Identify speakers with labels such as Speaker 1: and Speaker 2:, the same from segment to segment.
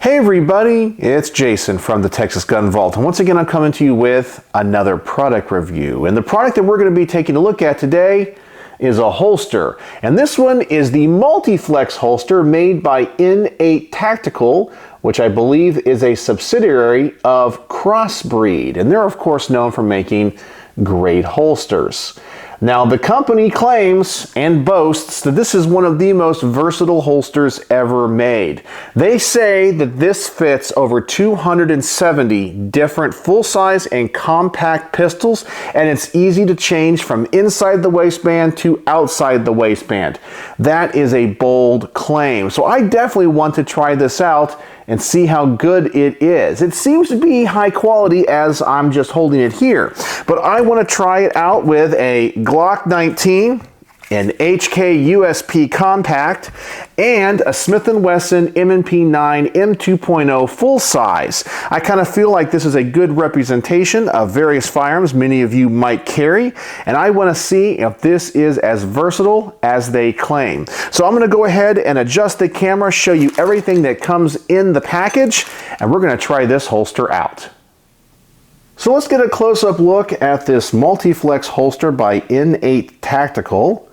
Speaker 1: Hey everybody, it's Jason from the Texas Gun Vault, and once again I'm coming to you with another product review. And the product that we're going to be taking a look at today is a holster. And this one is the Multiflex holster made by N8 Tactical, which I believe is a subsidiary of Crossbreed. And they're of course known for making great holsters. Now, the company claims and boasts that this is one of the most versatile holsters ever made. They say that this fits over 270 different full-size and compact pistols, and it's easy to change from inside the waistband to outside the waistband. That is a bold claim. So I definitely want to try this out and see how good it is. It seems to be high quality as I'm just holding it here, but I want to try it out with a Glock 19, an HK USP compact, and a Smith & Wesson M&P 9 M2.0 full size. I kind of feel like this is a good representation of various firearms many of you might carry, and I want to see if this is as versatile as they claim. So I'm going to go ahead and adjust the camera, show you everything that comes in the package, and we're going to try this holster out. So let's get a close-up look at this Multiflex holster by N8 Tactical.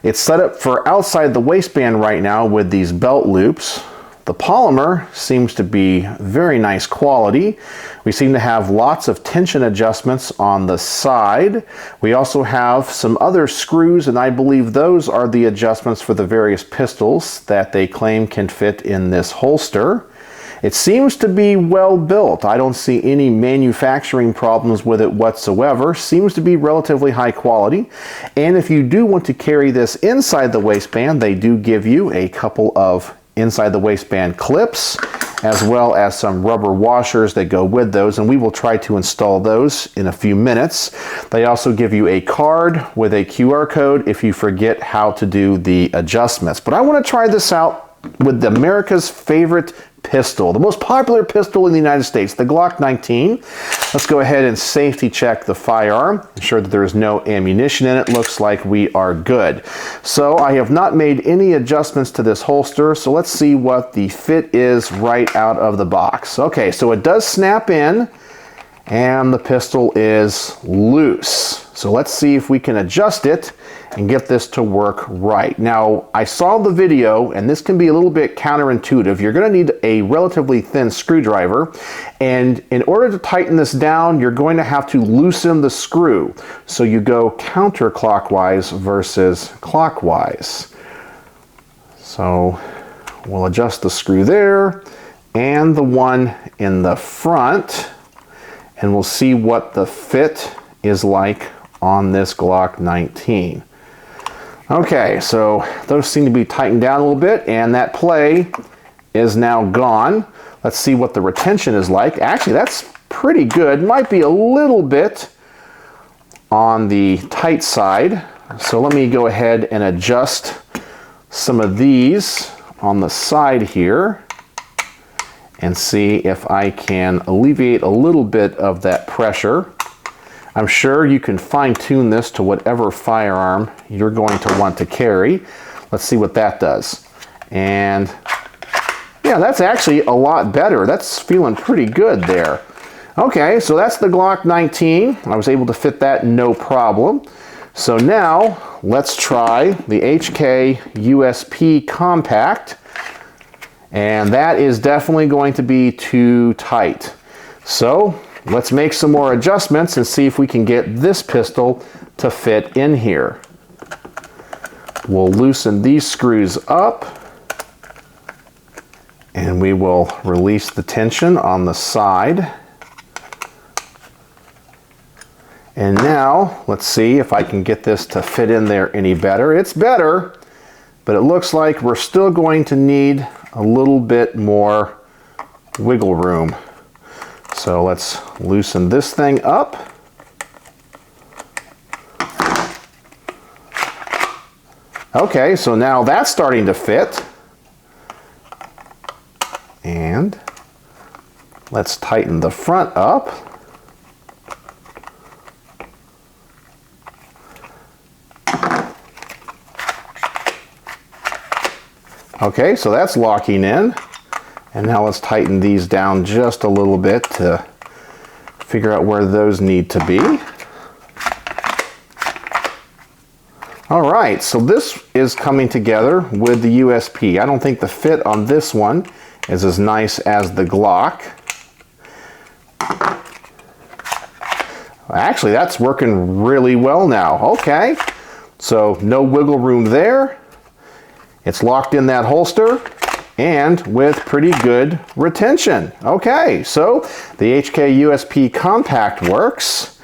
Speaker 1: It's set up for outside the waistband right now with these belt loops. The polymer seems to be very nice quality. We seem to have lots of tension adjustments on the side. We also have some other screws, and I believe those are the adjustments for the various pistols that they claim can fit in this holster. It seems to be well built. I don't see any manufacturing problems with it whatsoever. Seems to be relatively high quality. And if you do want to carry this inside the waistband, they do give you a couple of inside the waistband clips, as well as some rubber washers that go with those, and we will try to install those in a few minutes. They also give you a card with a QR code if you forget how to do the adjustments. But I want to try this out with America's favorite pistol, the most popular pistol in the United States, the Glock 19. Let's go ahead and safety check the firearm, ensure that there is no ammunition in it. Looks like we are good. So I have not made any adjustments to this holster, so let's see what the fit is right out of the box. Okay, so it does snap in, and the pistol is loose. So let's see if we can adjust it and get this to work right. Now, I saw the video, and this can be a little bit counterintuitive. You're going to need a relatively thin screwdriver, and in order to tighten this down, you're going to have to loosen the screw. So you go counterclockwise versus clockwise. So we'll adjust the screw there and the one in the front, and we'll see what the fit is like on this Glock 19. Okay, so those seem to be tightened down a little bit, and that play is now gone. Let's see what the retention is like. Actually, that's pretty good. Might be a little bit on the tight side. So let me go ahead and adjust some of these on the side here and see if I can alleviate a little bit of that pressure. I'm sure you can fine-tune this to whatever firearm you're going to want to carry. Let's see what that does. And yeah, that's actually a lot better. That's feeling pretty good there. Okay, so that's the Glock 19. I was able to fit that no problem. So now let's try the HK USP compact. And that is definitely going to be too tight. So let's make some more adjustments and see if we can get this pistol to fit in here. We'll loosen these screws up, and we will release the tension on the side. And now let's see if I can get this to fit in there any better. It's better, but it looks like we're still going to need a little bit more wiggle room. So let's loosen this thing up. Okay, so now that's starting to fit. And let's tighten the front up. Okay, so that's locking in. And now let's tighten these down just a little bit to figure out where those need to be. All right, so this is coming together with the USP. I don't think the fit on this one is as nice as the Glock. Actually, that's working really well now. Okay, so no wiggle room there. It's locked in that holster and with pretty good retention. Okay, so the HK USP Compact works.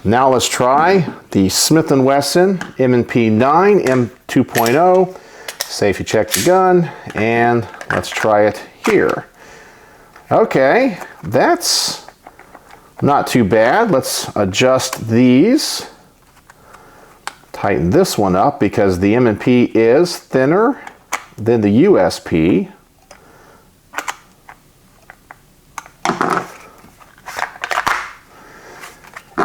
Speaker 1: Now let's try the Smith & Wesson M&P 9 M2.0. Safety check the gun, and let's try it here. Okay, that's not too bad. Let's adjust these. Tighten this one up because the M&P is thinner than the USP.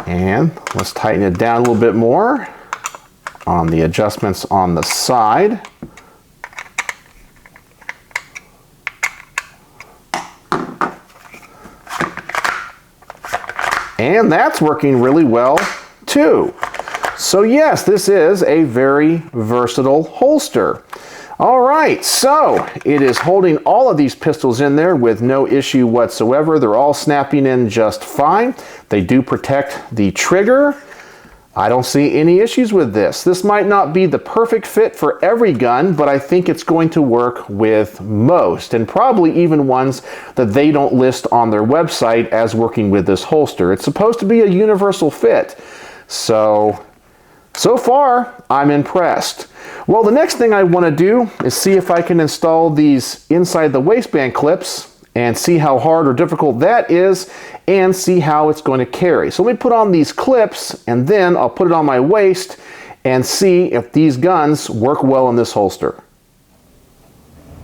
Speaker 1: And let's tighten it down a little bit more on the adjustments on the side. And that's working really well too. So yes, this is a very versatile holster. All right, so it is holding all of these pistols in there with no issue whatsoever. They're all snapping in just fine. They do protect the trigger. I don't see any issues with this. This might not be the perfect fit for every gun, but I think it's going to work with most, and probably even ones that they don't list on their website as working with this holster. It's supposed to be a universal fit. So far, I'm impressed. Well, the next thing I want to do is see if I can install these inside the waistband clips and see how hard or difficult that is and see how it's going to carry. So let me put on these clips and then I'll put it on my waist and see if these guns work well in this holster.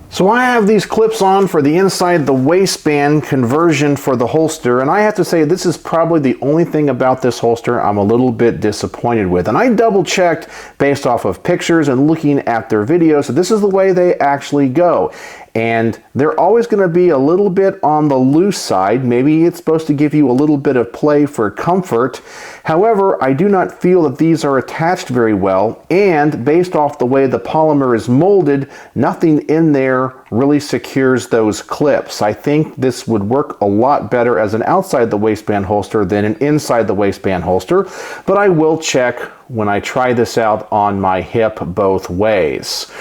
Speaker 1: So I have these clips on for the inside the waistband conversion for the holster, and I have to say this is probably the only thing about this holster I'm a little bit disappointed with. And I double checked based off of pictures and looking at their videos, so this is the way they actually go. And they're always going to be a little bit on the loose side. Maybe it's supposed to give you a little bit of play for comfort. However, I do not feel that these are attached very well, and based off the way the polymer is molded, nothing in there really secures those clips. I think this would work a lot better as an outside the waistband holster than an inside the waistband holster, but I will check when I try this out on my hip both ways.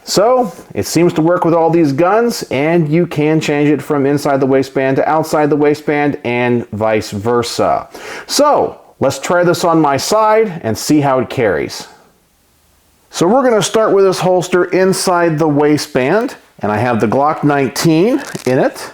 Speaker 1: So it seems to work with all these guns, and you can change it from inside the waistband to outside the waistband and vice versa. So let's try this on my side and see how it carries. So we're going to start with this holster inside the waistband, and I have the Glock 19 in it.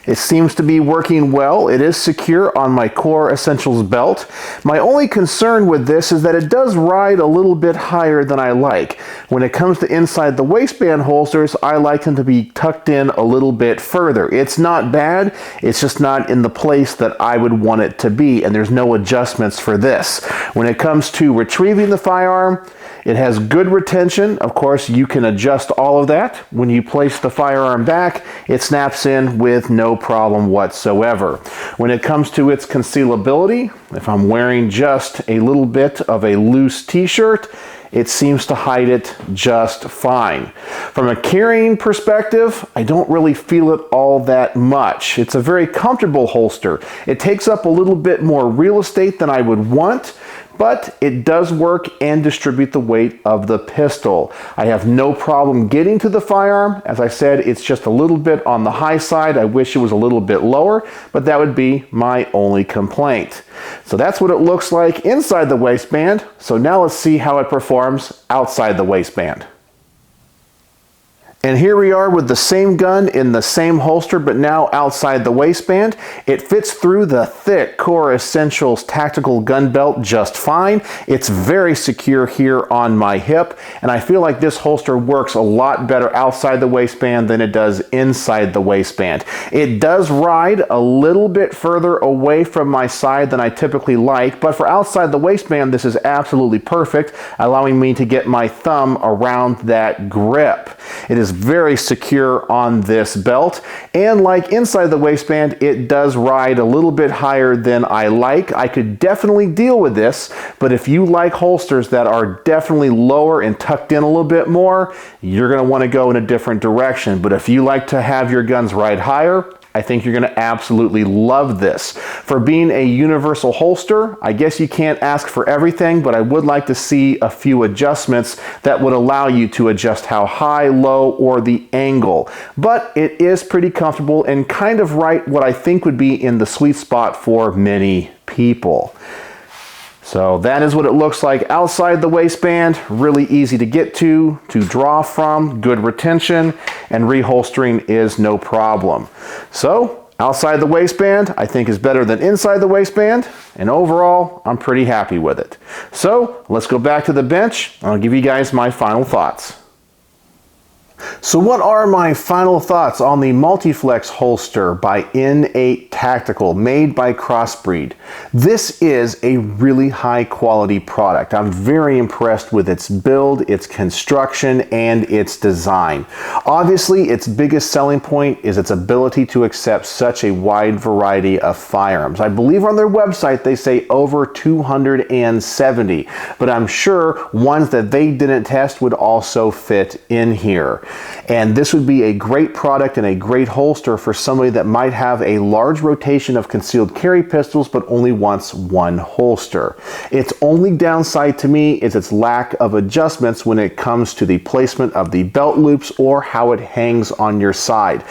Speaker 1: It seems to be working well. It is secure on my Core Essentials belt. My only concern with this is that it does ride a little bit higher than I like. When it comes to inside the waistband holsters, I like them to be tucked in a little bit further. It's not bad, it's just not in the place that I would want it to be, and there's no adjustments for this. When it comes to retrieving the firearm, it has good retention. Of course, you can adjust all of that. When you place the firearm back, it snaps in with no problem whatsoever. When it comes to its concealability, if I'm wearing just a little bit of a loose t-shirt, it seems to hide it just fine. From a carrying perspective, I don't really feel it all that much. It's a very comfortable holster. It takes up a little bit more real estate than I would want, but it does work and distribute the weight of the pistol. I have no problem getting to the firearm. As I said, it's just a little bit on the high side. I wish it was a little bit lower, but that would be my only complaint. So that's what it looks like inside the waistband. So now let's see how it performs outside the waistband. And here we are with the same gun in the same holster, but now outside the waistband. It fits through the thick Core Essentials tactical gun belt just fine. It's very secure here on my hip, and I feel like this holster works a lot better outside the waistband than it does inside the waistband. It does ride a little bit further away from my side than I typically like, but for outside the waistband, this is absolutely perfect, allowing me to get my thumb around that grip. It is is very secure on this belt, and like inside the waistband, it does ride a little bit higher than I like. I could definitely deal with this, but if you like holsters that are definitely lower and tucked in a little bit more, you're going to want to go in a different direction. But if you like to have your guns ride higher, I think you're going to absolutely love this. For being a universal holster, I guess you can't ask for everything, but I would like to see a few adjustments that would allow you to adjust how high, low, or the angle. But it is pretty comfortable and kind of right what I think would be in the sweet spot for many people. So that is what it looks like outside the waistband. Really easy to get to draw from, good retention, and reholstering is no problem. So outside the waistband, I think is better than inside the waistband, and overall, I'm pretty happy with it. So let's go back to the bench, and I'll give you guys my final thoughts. So what are my final thoughts on the Multiflex holster by N8 Tactical, made by Crossbreed? This is a really high quality product. I'm very impressed with its build, its construction, and its design. Obviously, its biggest selling point is its ability to accept such a wide variety of firearms. I believe on their website they say over 270, but I'm sure ones that they didn't test would also fit in here. And this would be a great product and a great holster for somebody that might have a large rotation of concealed carry pistols but only wants one holster. Its only downside to me is its lack of adjustments when it comes to the placement of the belt loops or how it hangs on your side.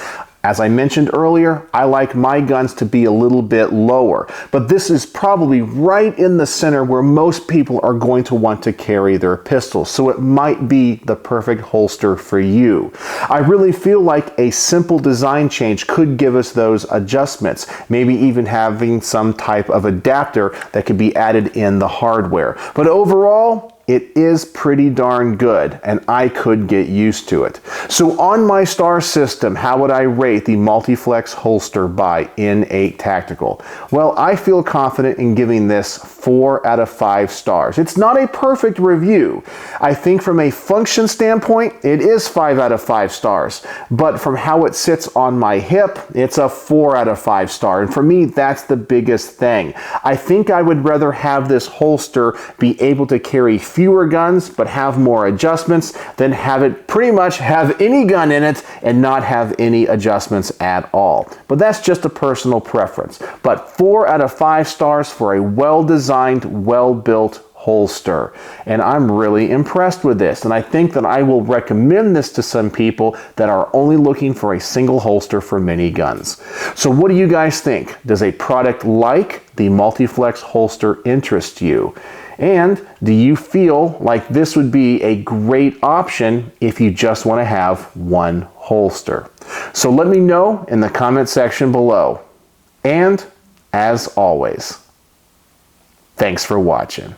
Speaker 1: As I mentioned earlier, I like my guns to be a little bit lower, but this is probably right in the center where most people are going to want to carry their pistols, so it might be the perfect holster for you. I really feel like a simple design change could give us those adjustments, maybe even having some type of adapter that could be added in the hardware. But overall, it is pretty darn good, and I could get used to it. So on my star system, how would I rate the Multiflex holster by N8 Tactical? Well, I feel confident in giving this 4 out of 5 stars. It's not a perfect review. I think from a function standpoint, it is 5 out of 5 stars. But from how it sits on my hip, it's a 4 out of 5 star. And for me, that's the biggest thing. I think I would rather have this holster be able to carry fewer guns but have more adjustments than have it pretty much have any gun in it and not have any adjustments at all. But that's just a personal preference. But 4 out of 5 stars for a well-designed, well-built holster. And I'm really impressed with this, and I think that I will recommend this to some people that are only looking for a single holster for mini guns. So what do you guys think? Does a product like the Multiflex holster interest you? And do you feel like this would be a great option if you just want to have one holster? So let me know in the comment section below. And as always, thanks for watching.